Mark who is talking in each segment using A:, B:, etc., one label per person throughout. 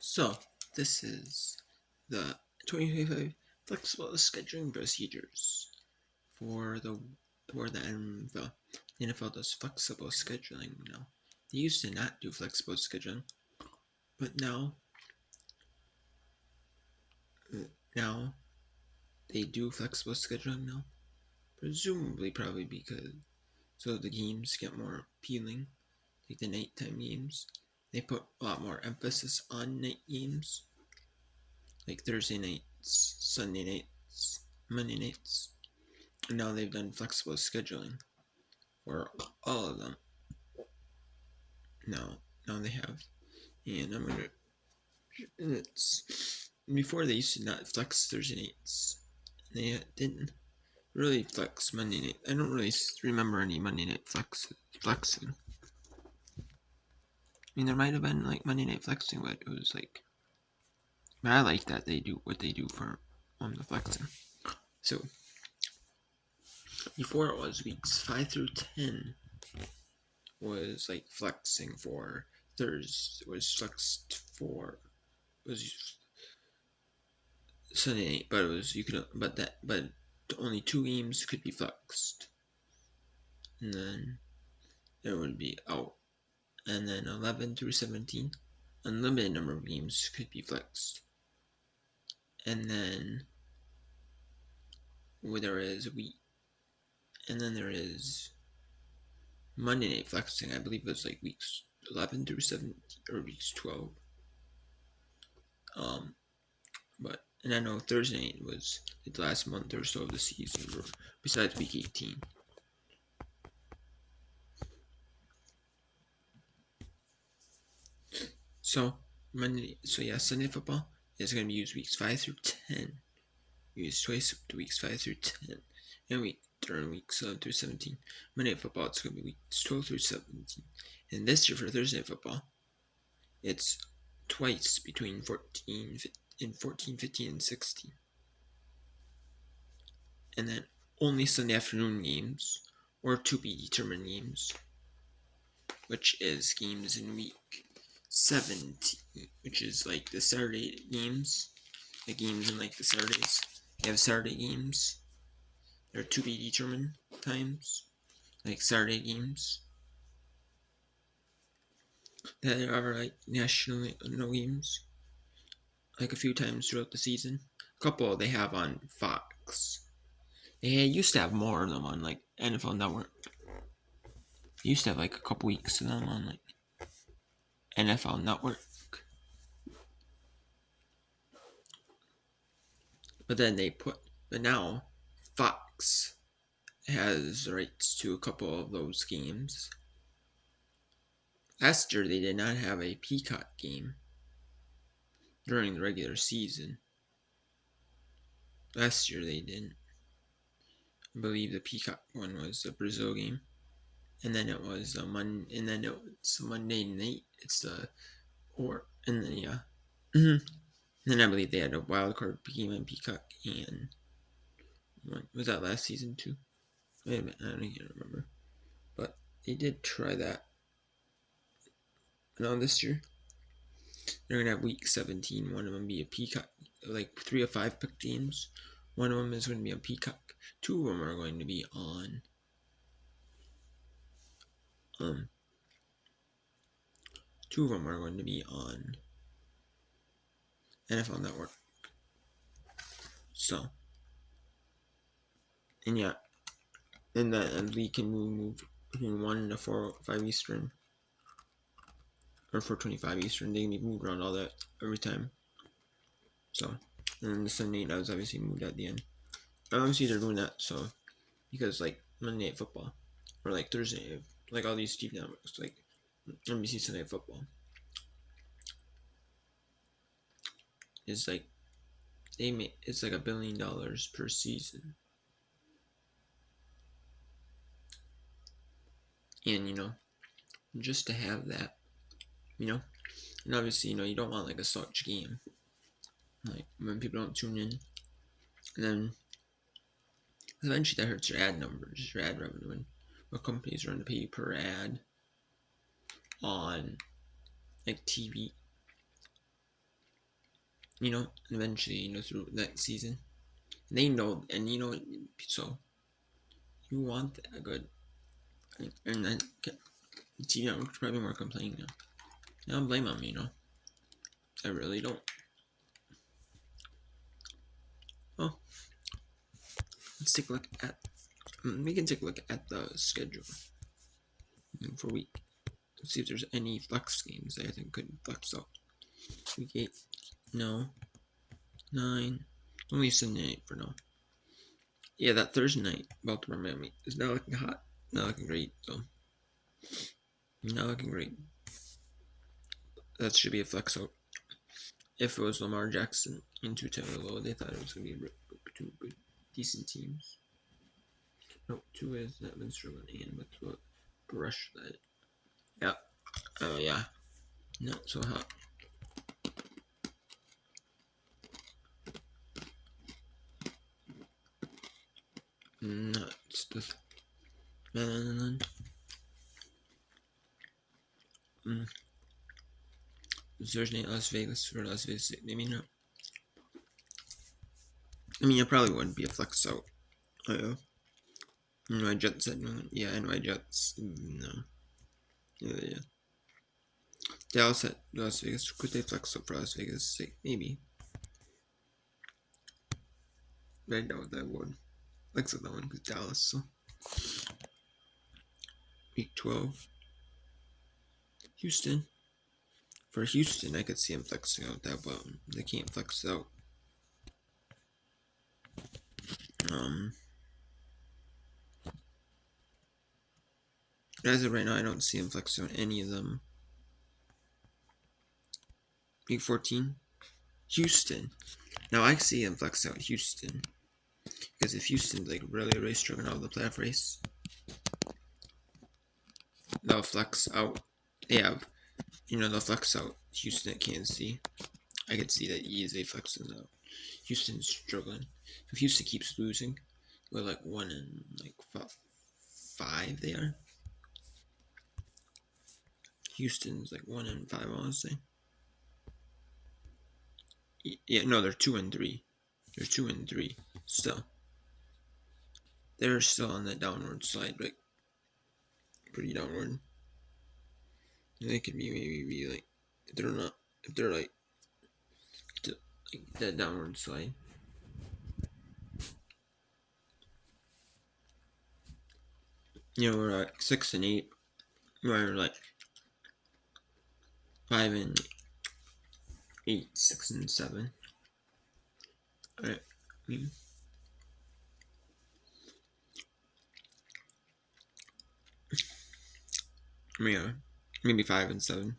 A: So, this is the 2025 flexible scheduling procedures for the NFL does flexible scheduling now. They used to not do flexible scheduling, but now they do flexible scheduling now. Presumably, probably because so the games get more appealing, like the nighttime games. They put a lot more emphasis on night games, like Thursday nights, Sunday nights, Monday nights. And now they've done flexible scheduling for all of them. Now they have, and I'm gonna. It's before they used to not flex Thursday nights. They didn't really flex Monday night. I don't really remember any Monday night flexing. I mean, there might have been like Monday night flexing, but it was like. I like that they do what they do for the flexing. So before it was weeks 5 through 10 was like flexing for Thursday, was flexed for was Sunday night, but it was but only 2 games could be flexed, and then it would be out, and then 11 through 17, unlimited number of games could be flexed, and then there is there is Monday night flexing. I believe it was like weeks 11 through 17 or weeks 12. And I know Thursday night was the last month or so of the season, besides week 18. So Sunday football is going to be used weeks 5 through 10. Used twice to weeks 5 through 10, and during weeks 11 through 17. Monday Night Football, it's going to be weeks 12 through 17. And this year for Thursday Night Football, it's twice between 14, 15, and 16. And then only Sunday afternoon games, or to be determined games, which is games in week 17, which is like the Saturday games, the games in like the Saturdays. They have Saturday games. They're to be determined times, like Saturday games that are like national games, like a few times throughout the season. A couple they have on Fox. They used to have more of them on like NFL Network. They used to have like a couple weeks of them on like NFL Network. But now Fox has rights to a couple of those games. Last year they did not have a Peacock game during the regular season. Last year they didn't. I believe the Peacock one was the Brazil game, and then it was Monday night. Then I believe they had a wild card game on Peacock, and was that last season too? Wait a minute, I don't even remember, but they did try that. Now this year they're gonna have week 17. One of them be a Peacock, like 3 of 5 pick games. One of them is going to be on Peacock. 2 of them are going to be on 2 of them are going to be on NFL Network. So, and yeah, and we can move between 1 to 4, 5 Eastern, or 4:25 Eastern. They can be moved around all that every time. So, and then the Sunday night was obviously moved at the end. Obviously they're doing that so because like Monday Night Football or like Thursday, like all these TV networks, like NBC Sunday Night Football, is like it's like $1 billion per season, and just to have that, and obviously you don't want like a such game, like when people don't tune in, and then eventually that hurts your ad numbers, your ad revenue, and what companies are going to pay you per ad on like TV. eventually, through that season. They know, and so you want that good, and then TV networks probably more complaining now. I don't blame them. I really don't. Well, let's take a look at. We can take a look at the schedule for week. Let's see if there's any flex games that I think could flex out. Week 8, no. 9, only Sunday 8 for now. Yeah, that Thursday night, Baltimore Miami is not looking hot, not looking great. So, not looking great. That should be a flex out. If it was Lamar Jackson into Taylor, they thought it was going to be two good, decent teams. No, two has not been struggling, and with what Brush that. Yeah. Yeah. Not so hot. Not just. Thursday night Las Vegas for Las Vegas. It probably wouldn't be a flex out. My Jets said no. Yeah, and my Jets. No. Yeah. Dallas at Las Vegas. Could they flex up for Las Vegas? Maybe. But I doubt that would. Flex up that one because Dallas. So. Week 12. Houston. For Houston, I could see him flexing out that, but they can't flex out. As of right now, I don't see him flexing out any of them. Week 14. Houston. Now I see him flex out Houston. Because if Houston's really struggling out of the playoff race, they'll flex out. They have, they'll flex out Houston at Kansas City. I could see that easily flexing out. Houston's struggling. If Houston keeps losing, we're 1 in 5 they are. Houston's 1 in 5, I want to say. Yeah, no, they're 2 and 3. They're 2 and 3 still. They're still on that downward slide, pretty downward. They could be maybe if they're that downward slide. We're 6 and 8. We're 5 and 8, 6 and 7. Alright. Yeah, maybe 5 and 7.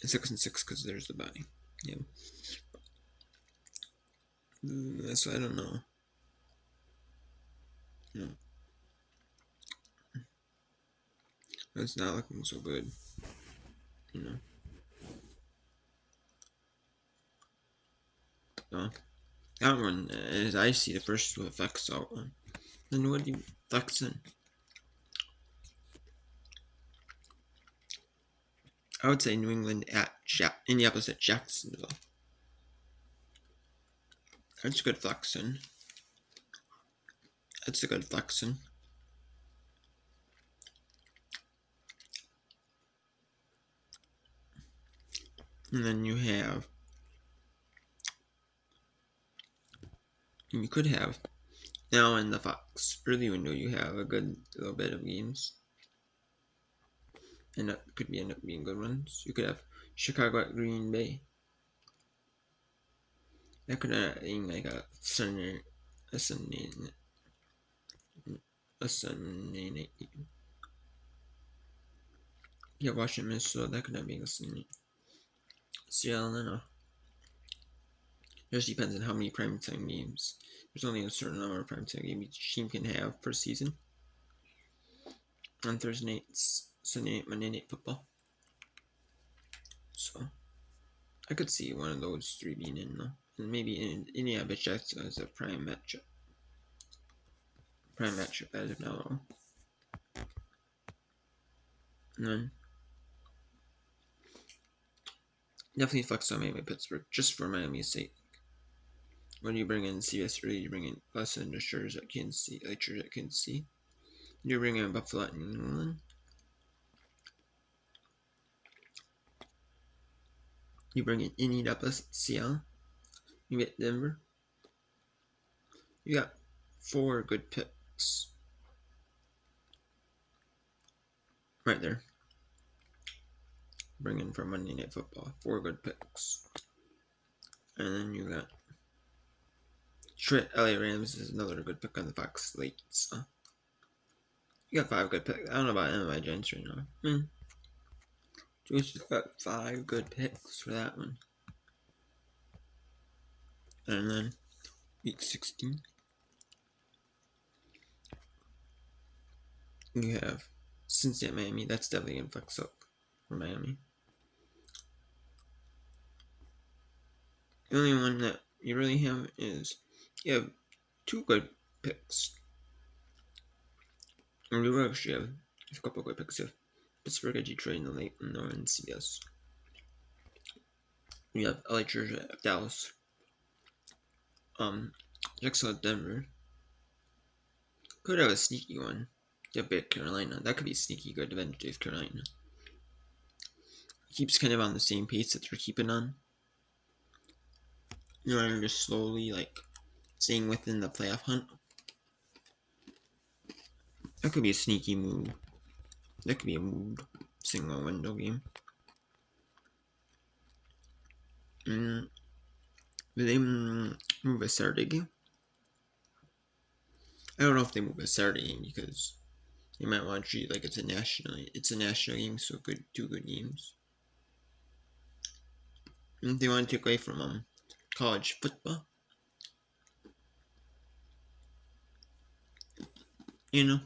A: And 6 and 6 because there's the bye. Yeah. So I don't know. Yeah. It's not looking so good. That one, as I see the first two effects out. Then what do you flex in? I would say New England at Indianapolis at Jacksonville. That's a good flexing. That's a good flexing. And then you could have, now in the Fox early window, you have a good little bit of games. And that could end up being good ones. You could have Chicago at Green Bay. That could end up being a Sunday night game. Yeah, Washington, Minnesota, that could end up being a Sunday night. Seattle, no. It just depends on how many primetime games. There's only a certain number of primetime games each team can have per season. On Thursday nights, Sunday night, Monday night football. So, I could see one of those 3 being in, though. And maybe Indiana Jets as a prime matchup. As of now. And then Definitely flex on Miami Pittsburgh just for Miami's sake. When you bring in CBS Reed, you bring in less undershirts at Kansas City, at Kansas City. You bring in Buffalo at New England. You bring in Indianapolis at Seattle. You get Denver. You got 4 good picks right there. Bring in for Monday Night Football. 4 good picks. And then you got Trent LA Rams is another good pick on the Fox slate. So you got 5 good picks. I don't know about NY Giants right now. Just got 5 good picks for that one. And then week 16, you have Cincinnati, Miami. That's definitely gonna flex up for Miami. The only one that you really have is you have 2 good picks. And you actually have a couple of good picks. You have Pittsburgh at Detroit in the late and Northern CBS. You have LA Chargers at Dallas. Jacksonville, Denver. Could have a sneaky one. Yeah, but Carolina. That could be a sneaky good advantage if Carolina keeps kind of on the same pace that they're keeping on. You know, and just slowly staying within the playoff hunt. That could be a sneaky move. That could be a moved single window game. Will they move a Saturday game? I don't know if they move a Saturday game because they might want to treat it like it's a national game, so 2 good games. And if they want to take away from college football, you know,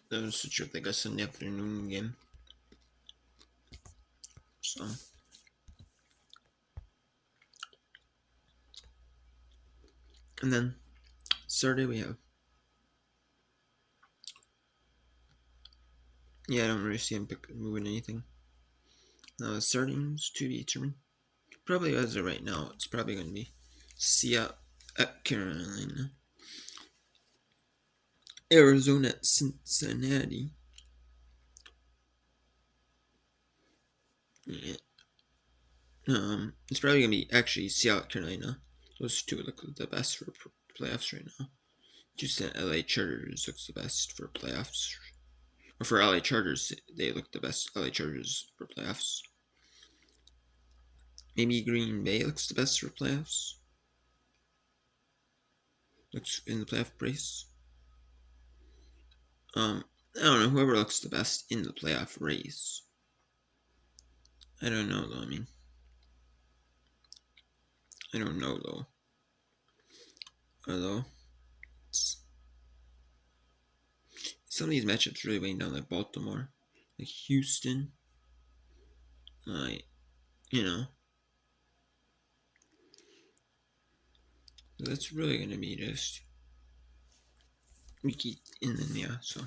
A: that was such like a Sunday afternoon game. So and then Saturday we have I don't really see him moving anything. Now the startings to be determined. Probably as of right now, it's probably going to be Seattle at Carolina, Arizona at Cincinnati. Yeah. It's probably going to be actually Seattle at Carolina. Those 2 look the best for playoffs right now. Just that LA Chargers looks the best for playoffs. Or for LA Chargers, they look the best. LA Chargers for playoffs. Maybe Green Bay looks the best for playoffs. Looks in the playoff race. I don't know. Whoever looks the best in the playoff race. I don't know though. I don't know though. Although some of these matchups really weighing down, like Baltimore, like Houston, that's really gonna be just we keep in the so.